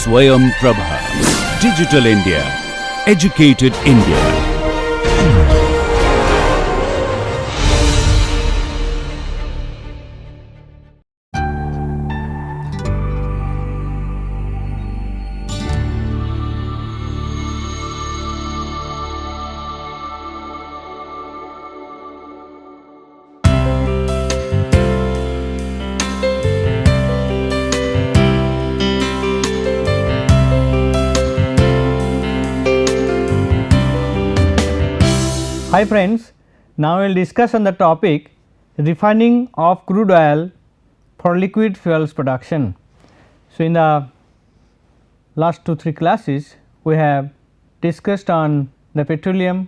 Swayam Prabha. Digital India. Educated India. Hi friends, now we will discuss on the topic refining of crude oil for liquid fuels production. So, in the last 2-3 classes we have discussed on the petroleum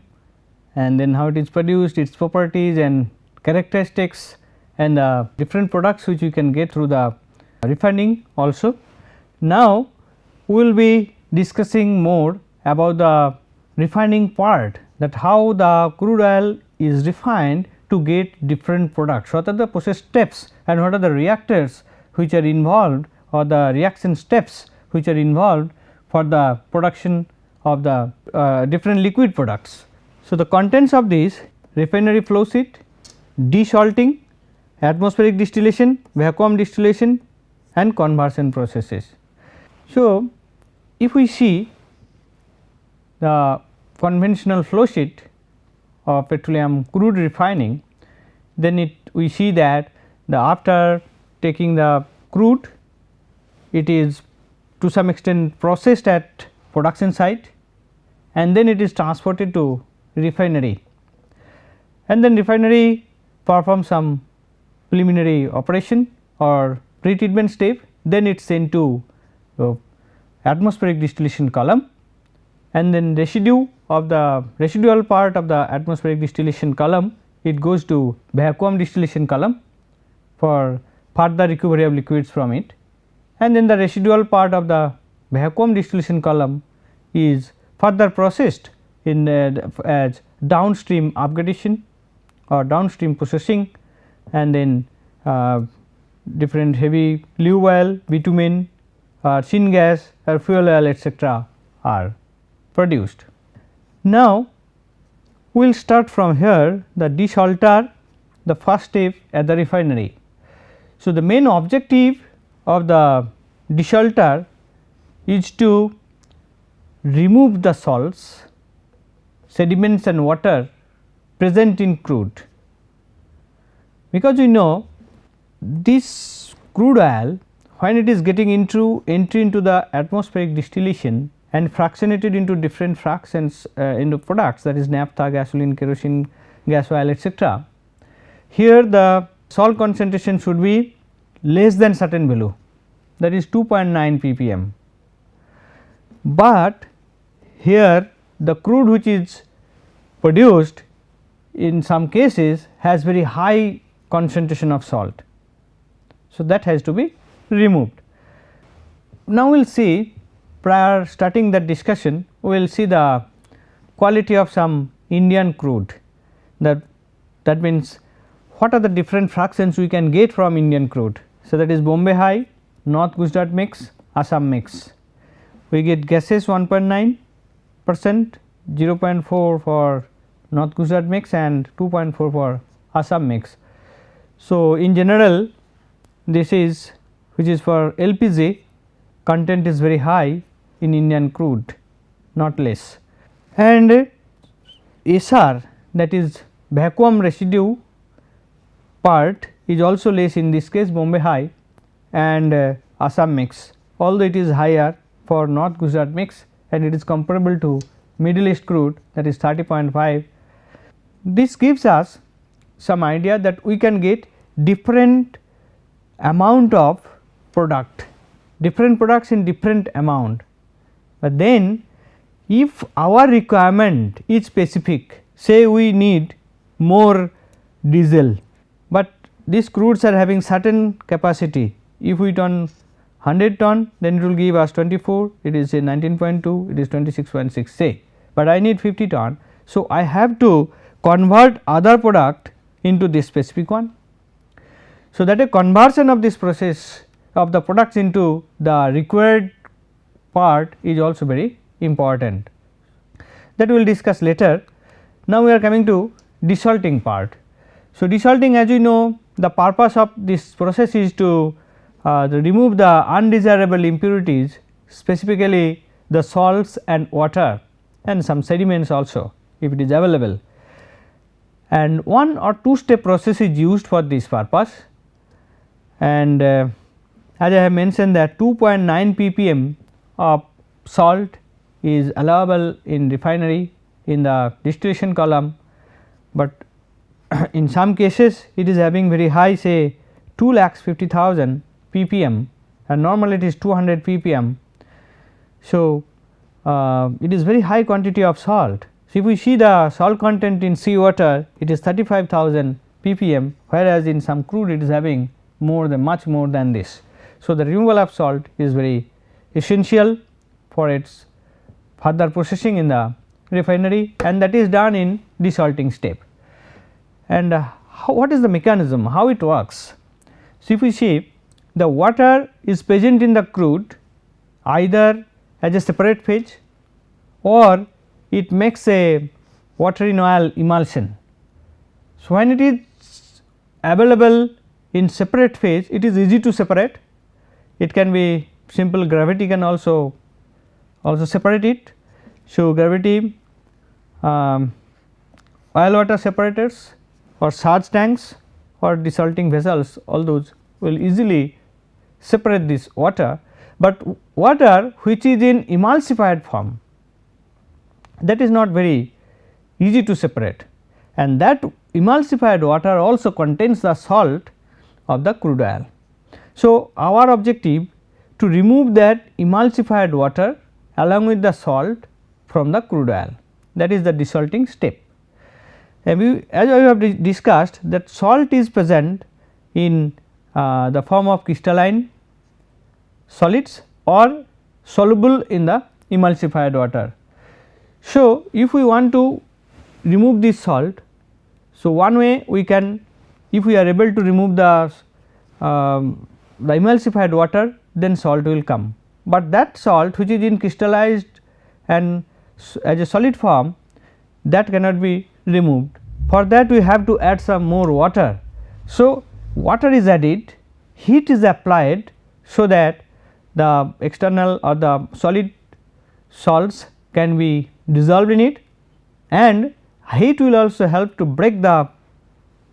and then how it is produced, its properties and characteristics and the different products which you can get through the refining also. Now, we will be discussing more about the refining part, that how the crude oil is refined to get different products, what are the process steps and what are the reactors which are involved or the reaction steps which are involved for the production of the different liquid products. So, the contents of this: refinery flow sheet, desalting, atmospheric distillation, vacuum distillation and conversion processes. So, if we see the conventional flow sheet of petroleum crude refining, then we see that after taking the crude, it is to some extent processed at production site and then it is transported to refinery, and then refinery performs some preliminary operation or pre-treatment step, then it is sent to atmospheric distillation column, and then residual part of the atmospheric distillation column, it goes to vacuum distillation column for further recovery of liquids from it, and then the residual part of the vacuum distillation column is further processed in as downstream upgradation or downstream processing, and then different heavy lube oil, bitumen, syngas or fuel oil etc. are produced. Now, we will start from here, the desalter, the first step at the refinery. So, the main objective of the desalter is to remove the salts, sediments and water present in crude, because we know this crude oil, when it is getting entry into the atmospheric distillation and fractionated into different fractions into products, that is naphtha, gasoline, kerosene, gas oil etc. Here the salt concentration should be less than certain value, that is 2.9 ppm, but here the crude which is produced in some cases has very high concentration of salt. So, that has to be removed. Now, we will see, prior starting that discussion, we will see the quality of some Indian crude, that means what are the different fractions we can get from Indian crude. So, that is Bombay High, North Gujarat mix, Assam mix. We get gases 1.9%, 0.4 for North Gujarat mix and 2.4 for Assam mix. So, in general this is which is for LPG, content is very high in Indian crude, not less, and SR, that is vacuum residue part, is also less in this case Bombay High and Assam mix, although it is higher for North Gujarat mix and it is comparable to Middle East crude, that is 30.5. This gives us some idea that we can get different amount of product, different products in different amount, but then if our requirement is specific, say we need more diesel, but these crudes are having certain capacity, if we turn 100 ton then it will give us 24, it is say 19.2, it is 26.6 say, but I need 50 ton. So, I have to convert other product into this specific one. So, that a conversion of this process of the products into the required part is also very important, that we will discuss later. Now, we are coming to desalting part. So, desalting, as you know, the purpose of this process is to remove the undesirable impurities, specifically the salts and water and some sediments also if it is available, and 1 or 2 step process is used for this purpose. And as I have mentioned that 2.9 ppm of salt is allowable in refinery in the distillation column, but in some cases it is having very high, say 2,50,000 ppm, and normally it is 200 ppm. So, it is very high quantity of salt. So, if we see the salt content in sea water, it is 35,000 ppm, whereas in some crude it is having more than, much more than this. So, the removal of salt is very essential for its further processing in the refinery, and that is done in desalting step. And what is the mechanism, how it works? So, if we see, the water is present in the crude either as a separate phase or it makes a water in oil emulsion. So, when it is available in separate phase, it is easy to separate, it can be simple, gravity can also separate it. So, gravity, oil water separators or surge tanks or desalting vessels, all those will easily separate this water, but water which is in emulsified form, that is not very easy to separate, and that emulsified water also contains the salt of the crude oil. So, our objective to remove that emulsified water along with the salt from the crude oil, that is the desalting step. And as I have discussed, that salt is present in the form of crystalline solids or soluble in the emulsified water. So, if we want to remove this salt, so one way we can, if we are able to remove the emulsified water, then salt will come, but that salt which is in crystallized and as a solid form, that cannot be removed. For that we have to add some more water. So, water is added, heat is applied, so that the external or the solid salts can be dissolved in it, and heat will also help to break the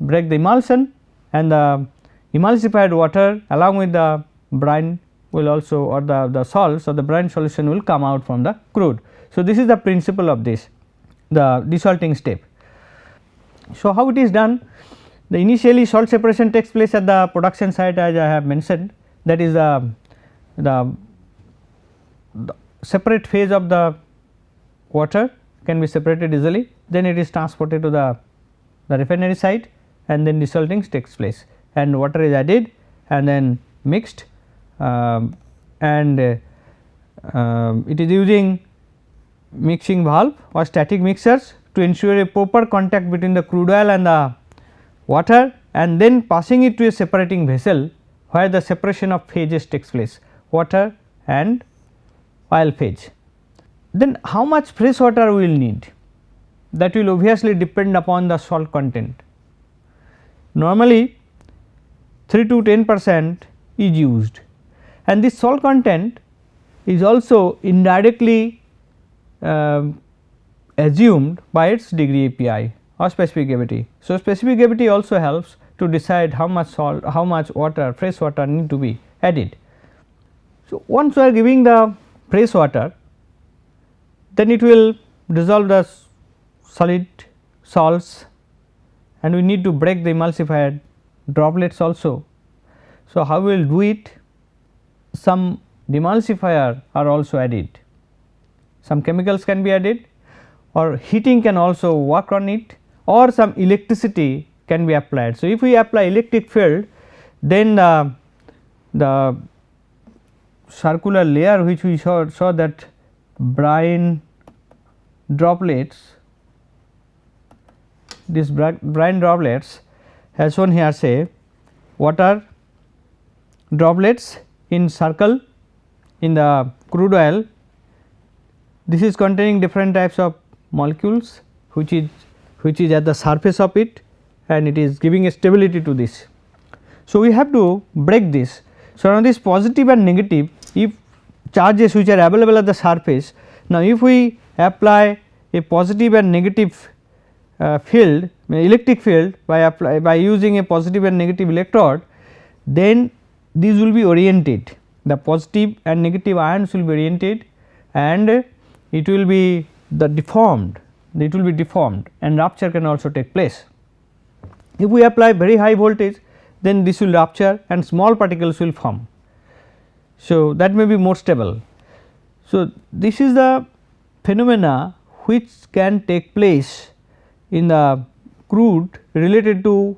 emulsion, and the emulsified water along with the brine will also, or the salts or the brine solution will come out from the crude. So, this is the principle of this, the desalting step. So, how it is done? The initially salt separation takes place at the production site, as I have mentioned, that is the separate phase of the water can be separated easily, then it is transported to the refinery site, and then desalting takes place, and water is added and then mixed, and it is using mixing valve or static mixers to ensure a proper contact between the crude oil and the water, and then passing it to a separating vessel where the separation of phases takes place, water and oil phase. Then how much fresh water we will need? That will obviously depend upon the salt content. Normally 3 to 10% is used, and this salt content is also indirectly assumed by its degree API or specific gravity. So, specific gravity also helps to decide how much salt, how much water, fresh water need to be added. So, once we are giving the fresh water, then it will dissolve the solid salts, and we need to break the emulsified droplets also. So, how we will do it? Some demulsifier are also added, some chemicals can be added, or heating can also work on it, or some electricity can be applied. So, if we apply electric field, then the circular layer which we saw that brine droplets, this brine droplets as shown here, say water droplets in circle in the crude oil this is containing different types of molecules which is at the surface of it, and it is giving a stability to this. So, we have to break this. So, now this positive and negative, if charges which are available at the surface, now if we apply a positive and negative field, electric field by using a positive and negative electrode, then these will be oriented, the positive and negative ions will be oriented, and it will be deformed and rupture can also take place. If we apply very high voltage, then this will rupture and small particles will form. So, that may be more stable. So, this is the phenomena which can take place in the crude related to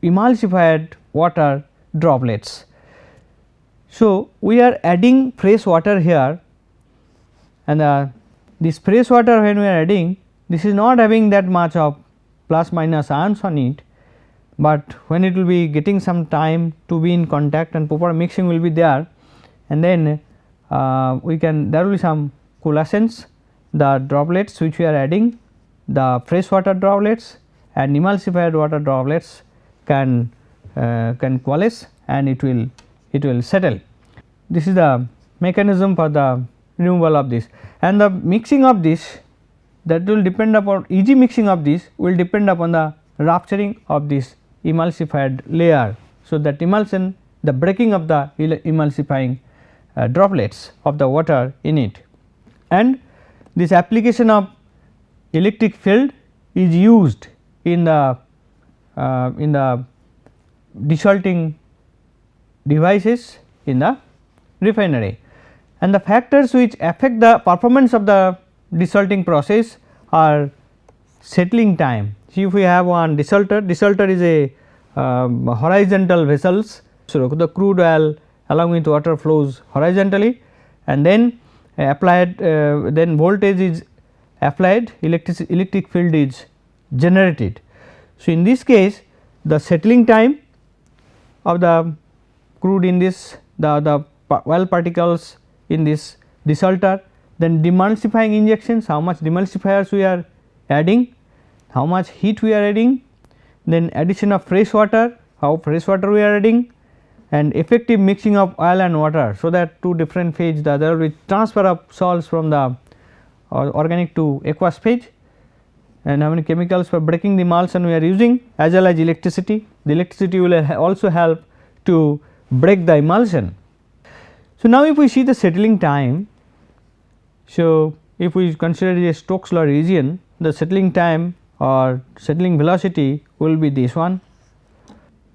emulsified water droplets. So, we are adding fresh water here, and this fresh water when we are adding, this is not having that much of plus minus ions on it, but when it will be getting some time to be in contact and proper mixing will be there, and then there will be some coalescence, the droplets which we are adding, the fresh water droplets and emulsified water droplets can coalesce and it will settle. This is the mechanism for the removal of this, and the mixing of this, that will depend upon, easy mixing of this will depend upon the rupturing of this emulsified layer. So, that emulsion, the breaking of the emulsifying droplets of the water in it, and this application of electric field is used in the desalting devices in the refinery, and the factors which affect the performance of the desalting process are settling time. See, if we have one desalter is a horizontal vessels. So, the crude oil along with water flows horizontally, and then applied then voltage is applied, electric field is generated. So, in this case the settling time of the crude in this, the oil particles in this desalter, then demulsifying injections, how much demulsifiers we are adding, how much heat we are adding, then addition of fresh water, how fresh water we are adding, and effective mixing of oil and water. So, that two different phase, there will be transfer of salts from the organic to aqueous phase, and how many chemicals for breaking the emulsion we are using, as well as electricity. The electricity will also help to break the emulsion. So, now if we see the settling time, so if we consider a Stokes law region, the settling time or settling velocity will be this one.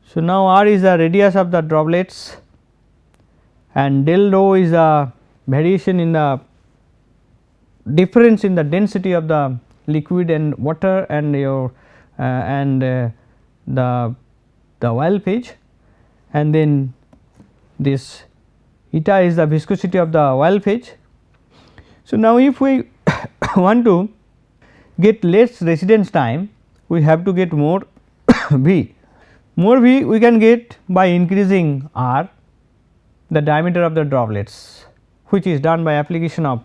So, now r is the radius of the droplets, and del rho is the variation in the difference in the density of the liquid and water and your the oil phase, and then this eta is the viscosity of the oil phase. So, now if we want to get less residence time, we have to get more V. More V we can get by increasing r, the diameter of the droplets, which is done by application of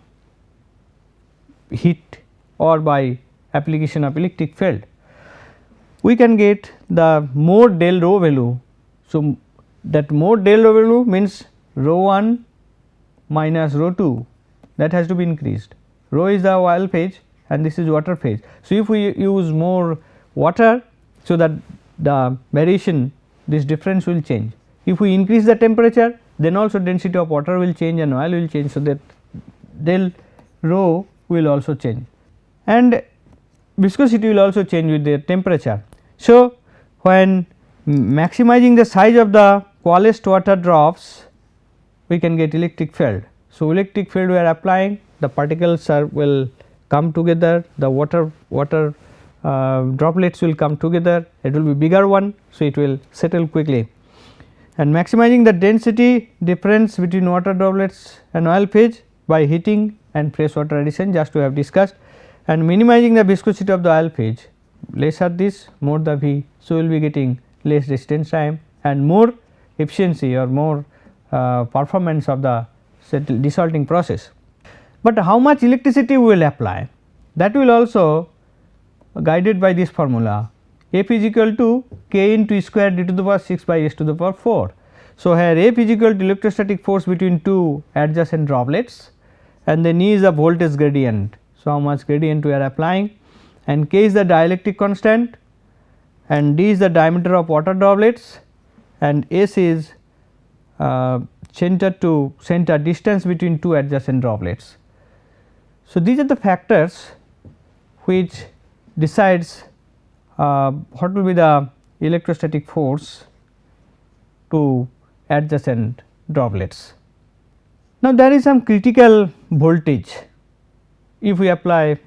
heat or by application of electric field. We can get the more del rho value. So, that more del rho value means rho 1 minus rho 2, that has to be increased. Rho is the oil phase and this is water phase. So, if we use more water, so that the variation, this difference will change. If we increase the temperature, then also density of water will change and oil will change. So, that del rho will also change, and viscosity will also change with the temperature. So, when maximizing the size of the coalesced water drops, we can get electric field. So, electric field we are applying, the particles will come together, the water droplets will come together, it will be bigger one. So, it will settle quickly, and maximizing the density difference between water droplets and oil phase by heating and fresh water addition, just we have discussed, and minimizing the viscosity of the oil phase, lesser this more the V. So, we will be getting less resistance time and more efficiency or more performance of the desalting process. but how much electricity we will apply, that will also guided by this formula, F is equal to K into E square d to the power 6 by S to the power 4. So, here F is equal to electrostatic force between two adjacent droplets, and then E is the voltage gradient. So, how much gradient we are applying, and K is the dielectric constant, and D is the diameter of water droplets, and S is center to center distance between two adjacent droplets. So, these are the factors which decides what will be the electrostatic force to adjacent droplets. Now, there is some critical voltage. If we apply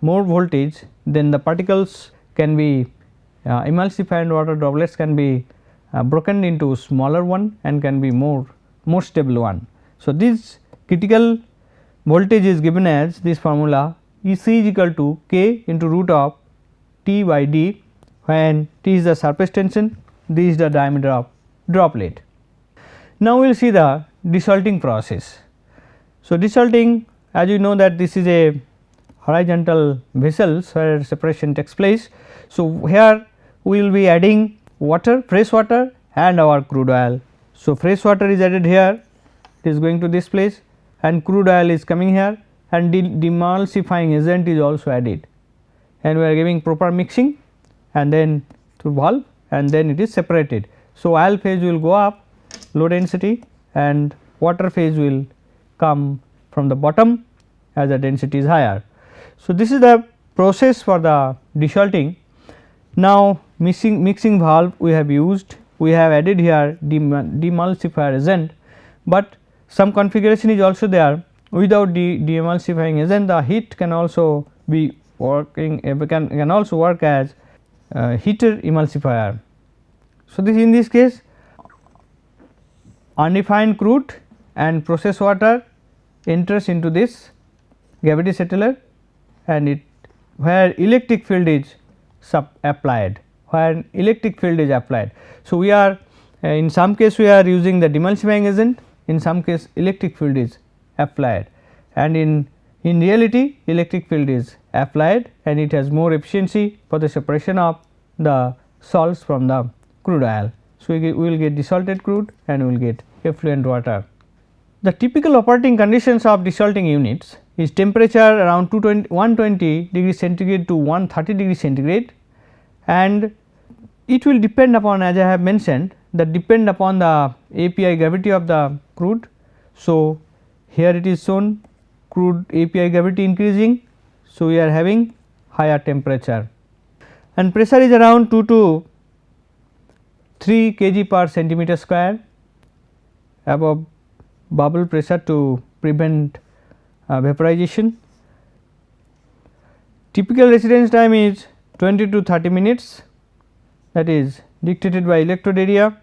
more voltage, then the particles can be emulsified water droplets can be broken into smaller one and can be more stable one. So, this critical voltage is given as this formula E C is equal to K into root of T by D, when T is the surface tension, D is the diameter of droplet. Now, we will see the desalting process. So, desalting, as you know that this is a horizontal vessels where separation takes place. So, here we will be adding water, fresh water and our crude oil. So, fresh water is added here, it is going to this place, and crude oil is coming here, and demulsifying agent is also added, and we are giving proper mixing and then through valve, and then it is separated. So, oil phase will go up, low density, and water phase will come from the bottom as the density is higher. So, this is the process for the desalting. Now, mixing valve we have used, we have added here demulsifier agent, but some configuration is also there. Without demulsifying agent, the heat can also be working, can also work as heater emulsifier. So, this in this case unrefined crude and process water enters into this gravity settler, and it where electric field is applied, where electric field is applied. So, we are in some case we are using the demulsifying agent, in some case electric field is applied, and in reality electric field is applied, and it has more efficiency for the separation of the salts from the crude oil. So, we will get desalted crude and we will get effluent water. The typical operating conditions of desalting units is temperature around 120 degrees centigrade to 130 degrees centigrade, and it will depend upon, as I have mentioned, that depend upon the API gravity of the crude. So, here it is shown crude API gravity increasing. So, we are having higher temperature, and pressure is around 2 to 3 kg per centimeter square above bubble pressure to prevent vaporization. Typical residence time is 20 to 30 minutes, that is dictated by electrode area,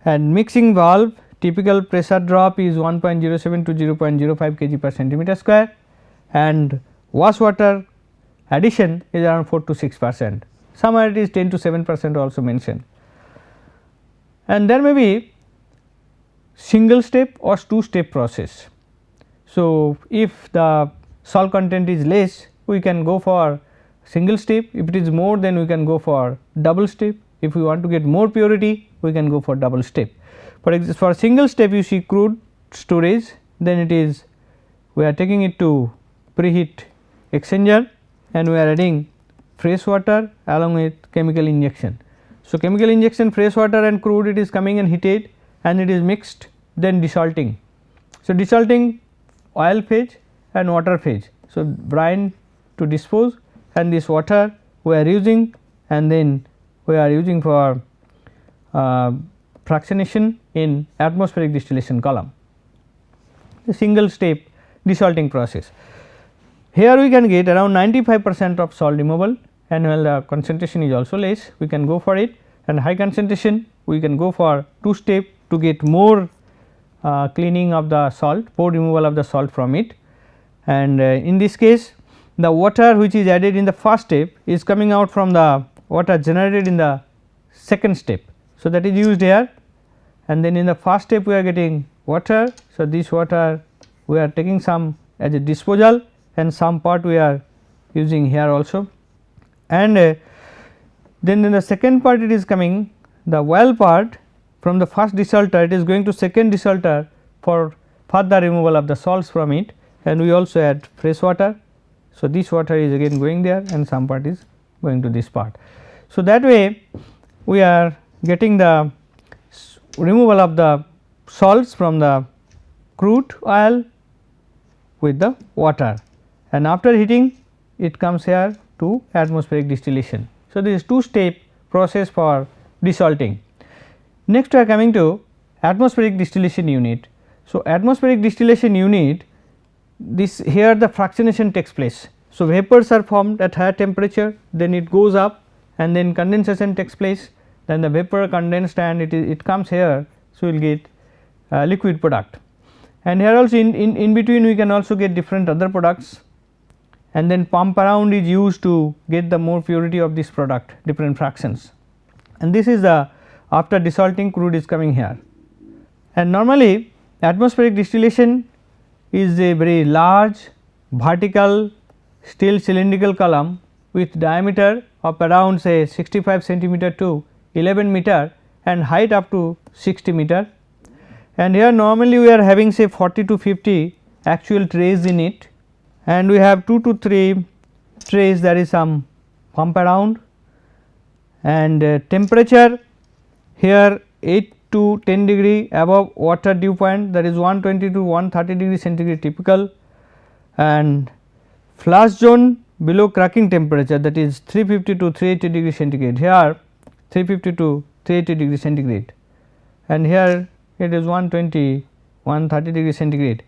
and mixing valve typical pressure drop is 1.07 to 0.05 kg per centimeter square, and wash water addition is around 4 to 6%, somewhere it is 10 to 7% also mentioned. And there may be single step or two step process. So, if the salt content is less, we can go for single step, if it is more, then we can go for double step. If we want to get more purity, we can go for double step. For single step, you see crude storage, then it is we are taking it to preheat exchanger, and we are adding fresh water along with chemical injection. So, chemical injection, fresh water and crude, it is coming and heated and it is mixed, then desalting. So, desalting oil phase and water phase. So, brine to dispose, and this water we are using, and then we are using for fractionation in atmospheric distillation column, the single step desalting process. Here we can get around 95% of salt removal, and while the concentration is also less, we can go for it, and high concentration we can go for two step to get more cleaning of the salt, pore removal of the salt from it. And in this case, the water which is added in the first step is coming out from the water generated in the second step. So, that is used here, and then in the first step we are getting water. So, this water we are taking some as a disposal, and some part we are using here also. And then in the second part it is coming the oil part from the first desalter, it is going to second desalter for further removal of the salts from it, and we also add fresh water. So, this water is again going there and some part is going to this part. So, that way we are getting the removal of the salts from the crude oil with the water, and after heating it comes here to atmospheric distillation. So, this is two step process for desalting. Next we are coming to atmospheric distillation unit. So, atmospheric distillation unit, this here the fractionation takes place. So, vapors are formed at higher temperature, then it goes up and then condensation takes place, then the vapor condensed and it comes here. So, we will get liquid product, and here also in between we can also get different other products, and then pump around is used to get the more purity of this product, different fractions, and this is the after desalting crude is coming here. And normally atmospheric distillation is a very large vertical steel cylindrical column with diameter of around say 65 centimeter to 11 meter and height up to 60 meter, and here normally we are having say 40 to 50 actual trays in it, and we have 2 to 3 trays, there is some pump around, and temperature here 8 to 10 degree above water dew point, that is 120 to 130 degree centigrade typical, and flash zone below cracking temperature, that is 350 to 380 degree centigrade, here 350 to 380 degree centigrade, and here it is 120 130 degree centigrade.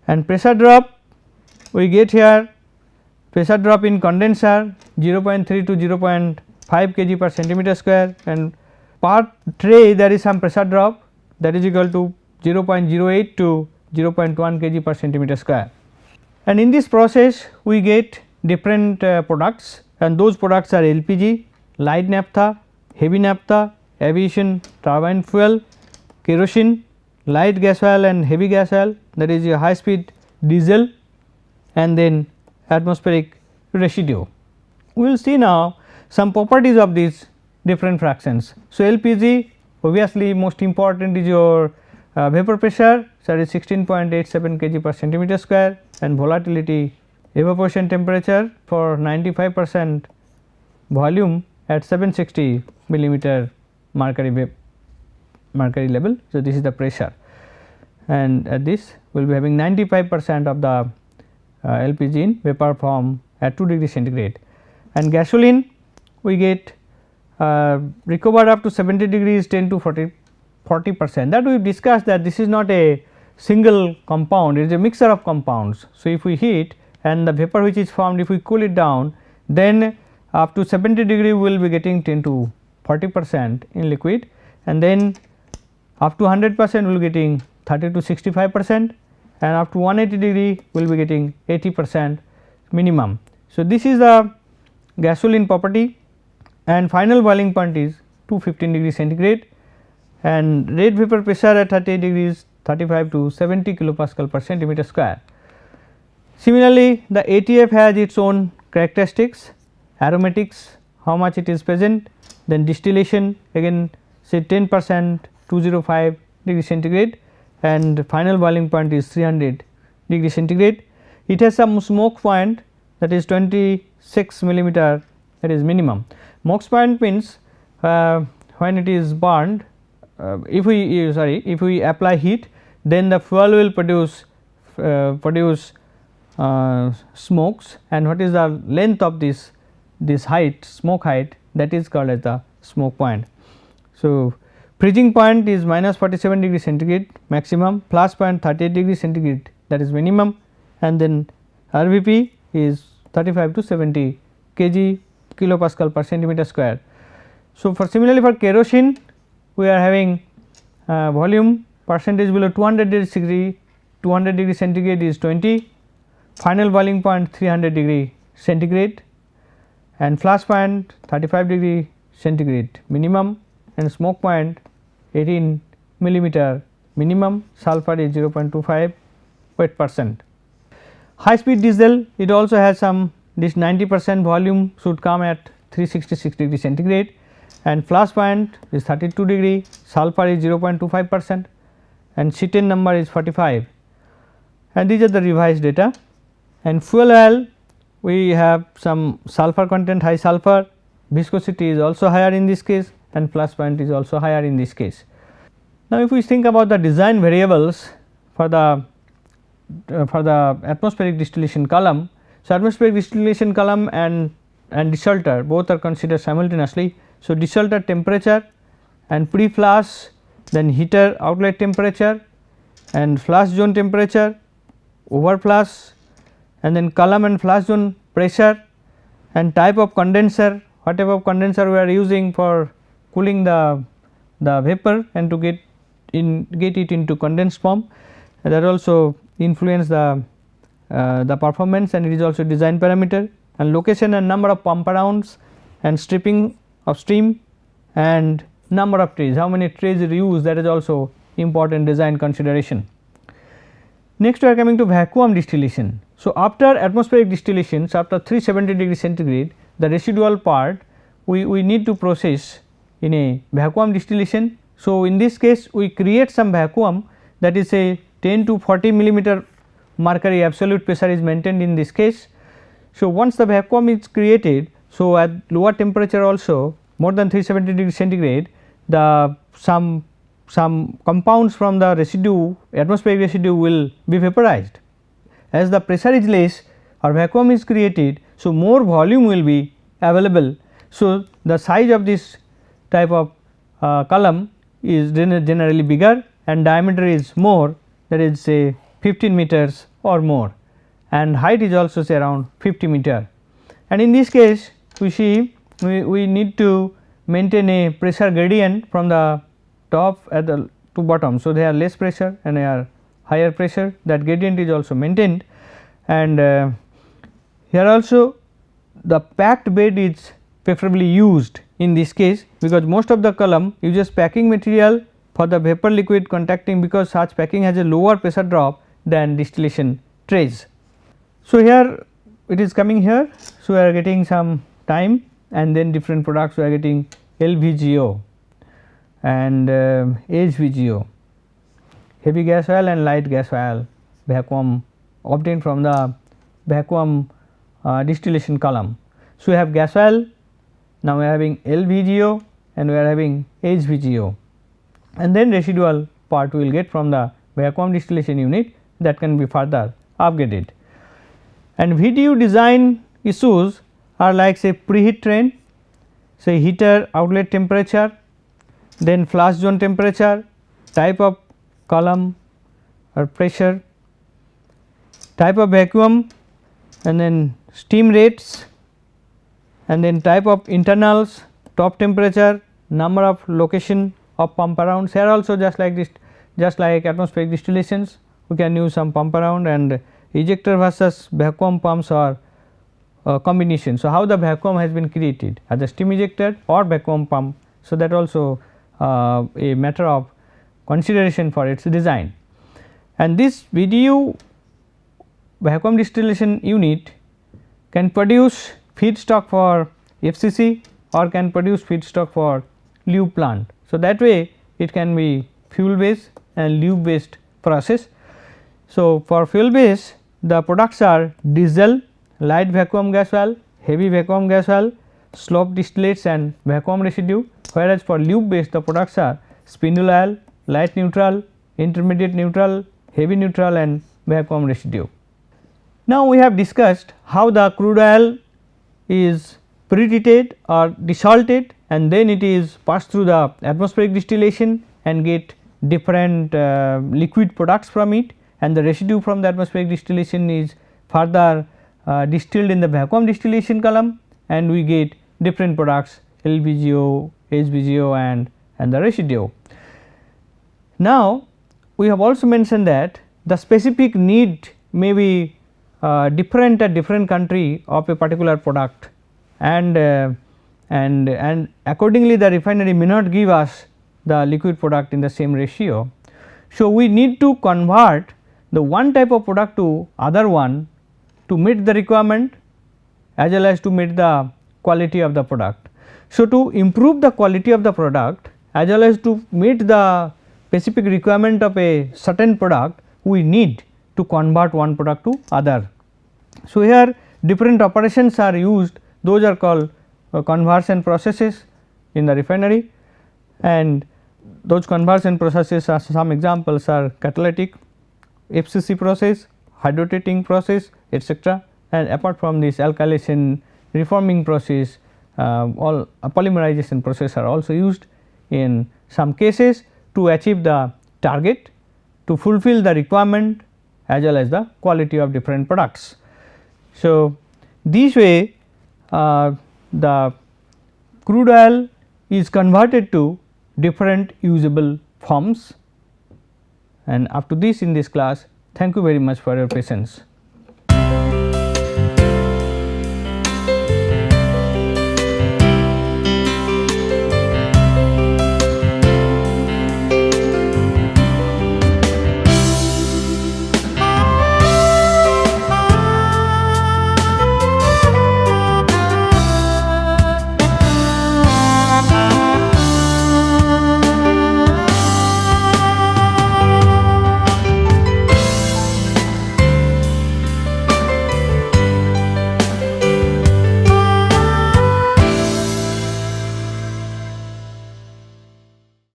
And pressure drop we get here, pressure drop in condenser 0.3 to 0.5 kg per centimeter square, and per tray there is some pressure drop that is equal to 0.08 to 0.1 kg per centimeter square. And in this process we get different products, and those products are LPG, light naphtha, heavy naphtha, aviation turbine fuel, kerosene, light gas oil and heavy gas oil, that is a high speed diesel, and then atmospheric residue. We will see now some properties of these different fractions. So, LPG obviously most important is your vapor pressure, that is 16.87 kg per centimeter square, and volatility, evaporation temperature for 95% volume at 760 millimeter mercury level. So, this is the pressure, and at this we will be having 95% of the LPG in vapor form at 2 degree centigrade, and gasoline we get recovered up to 70 degrees 10 to 40%. That we have discussed that this is not a single compound, it is a mixture of compounds. So, if we heat and the vapor which is formed, if we cool it down, then up to 70 degree we will be getting 10 to 40% in liquid, and then up to 100% we will be getting 30 to 65%, and up to 180 degree we will be getting 80% minimum. So, this is the gasoline property, and final boiling point is 215 degree centigrade, and rate vapor pressure at 38 degrees 35 to 70 kilopascal per centimeter square. Similarly, the ATF has its own characteristics, aromatics, how much it is present, then distillation again say 10% 205 degree centigrade, and final boiling point is 300 degree centigrade. It has some smoke point, that is 26 millimeter, that is minimum. Smoke point means when it is burned, if we apply heat, then the fuel will produce smokes, and what is the length of this height, smoke height, that is called as the smoke point. So, freezing point is minus 47 degree centigrade maximum, flash point 38 degree centigrade, that is minimum, and then RVP is 35 to 70 kg kilopascal per centimeter square. So, for similarly for kerosene we are having volume percentage below 200 degree centigrade is 20, final boiling point 300 degree centigrade, and flash point 35 degree centigrade minimum, and smoke point 18 millimeter minimum, sulfur is 0.25 weight percent. High speed diesel, it also has some, this 90% volume should come at 366 degree centigrade, and flash point is 32 degree, sulfur is 0.25% and cetane number is 45, and these are the revised data. And fuel oil, we have some sulfur content, high sulfur, viscosity is also higher in this case, and flash point is also higher in this case. Now, if we think about the design variables for the atmospheric distillation column, so atmospheric distillation column and desalter both are considered simultaneously. So, desalter temperature and pre-flash, then heater outlet temperature and flash zone temperature, overflash, and then column and flash zone pressure and type of condenser, what type of condenser we are using for cooling the vapor and to get it into condensed form, and that also influence the performance, and it is also design parameter. And location and number of pump arounds and stripping of stream and number of trays, how many trays are used, that is also important design consideration. Next we are coming to vacuum distillation. So, after atmospheric distillations, after 370 degree centigrade, the residual part we need to process in a vacuum distillation. So, in this case we create some vacuum, that is a 10 to 40 millimeter mercury absolute pressure is maintained in this case. So, once the vacuum is created, so at lower temperature also more than 370 degree centigrade, the some compounds from the residue, atmospheric residue will be vaporized. As the pressure is less or vacuum is created, so more volume will be available. So, the size of this type of column is generally bigger and diameter is more, that is say 15 meters or more, and height is also say around 50 meter. And in this case we see we need to maintain a pressure gradient from the top at the to bottom. So, they are less pressure and they are higher pressure, that gradient is also maintained. And here also the packed bed is preferably used in this case, because most of the column uses packing material for the vapor liquid contacting, because such packing has a lower pressure drop than distillation trays. So, here it is coming here. So, we are getting some time, and then different products we are getting LVGO and HVGO, heavy gas oil and light gas oil vacuum obtained from the vacuum distillation column. So, we have gas oil, now we are having LVGO and we are having HVGO, and then residual part we will get from the vacuum distillation unit, that can be further upgraded. And VDU design issues are like say preheat train, say heater outlet temperature, then flash zone temperature, type of column or pressure, type of vacuum, and then steam rates, and then type of internals, top temperature, number of location of pump arounds. Here also just like this, just like atmospheric distillations, we can use some pump around, and ejector versus vacuum pumps or combination. So, how the vacuum has been created, as a steam ejector or vacuum pump. So, that also a matter of consideration for its design. And this VDU vacuum distillation unit can produce feedstock for FCC or can produce feedstock for lube plant. So, that way it can be fuel based and lube based process. So, for fuel base the products are diesel, light vacuum gas oil, heavy vacuum gas oil, slope distillates and vacuum residue, whereas for lube base the products are spindle oil, light neutral, intermediate neutral, heavy neutral and vacuum residue. Now, we have discussed how the crude oil is pretreated or desalted, and then it is passed through the atmospheric distillation and get different liquid products from it, and the residue from the atmospheric distillation is further distilled in the vacuum distillation column, and we get different products LVGO, HVGO and the residue. Now, we have also mentioned that the specific need may be different at different country of a particular product, and accordingly the refinery may not give us the liquid product in the same ratio. So, we need to convert the one type of product to other one to meet the requirement as well as to meet the quality of the product. So, to improve the quality of the product as well as to meet the specific requirement of a certain product, we need to convert one product to other. So, here different operations are used, those are called conversion processes in the refinery, and those conversion processes are, some examples are catalytic, FCC process, hydrotreating process, etc. And apart from this, alkylation, reforming process, all polymerization process are also used in some cases to achieve the target, to fulfill the requirement as well as the quality of different products. So, this way the crude oil is converted to different usable forms, and up to this in this class. Thank you very much for your patience.